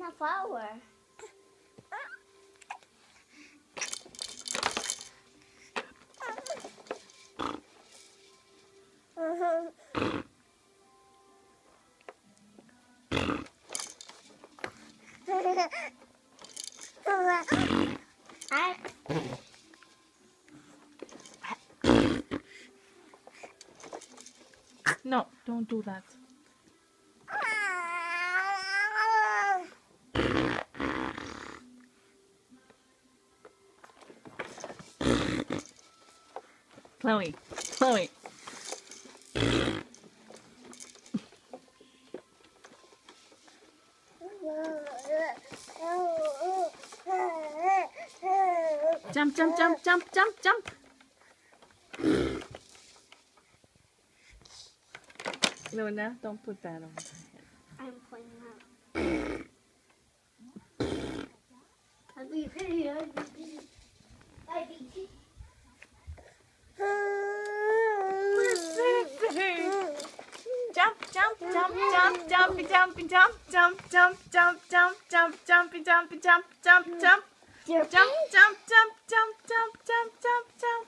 a flower. No, don't do that. Chloe, Chloe. Jump, jump, jump, jump, jump, jump. Luna, don't put that on my head. I'm playing that. I'd be pretty. I'd be pretty. I'd be pretty. Jump, jump, jump, jump, jumpy, jumpy, jump, jump, jump, jump, jump, jump, jumpy, jumpy, jump, jump, jump, jump, jump, jump, jump, jump, jump, jump, jump.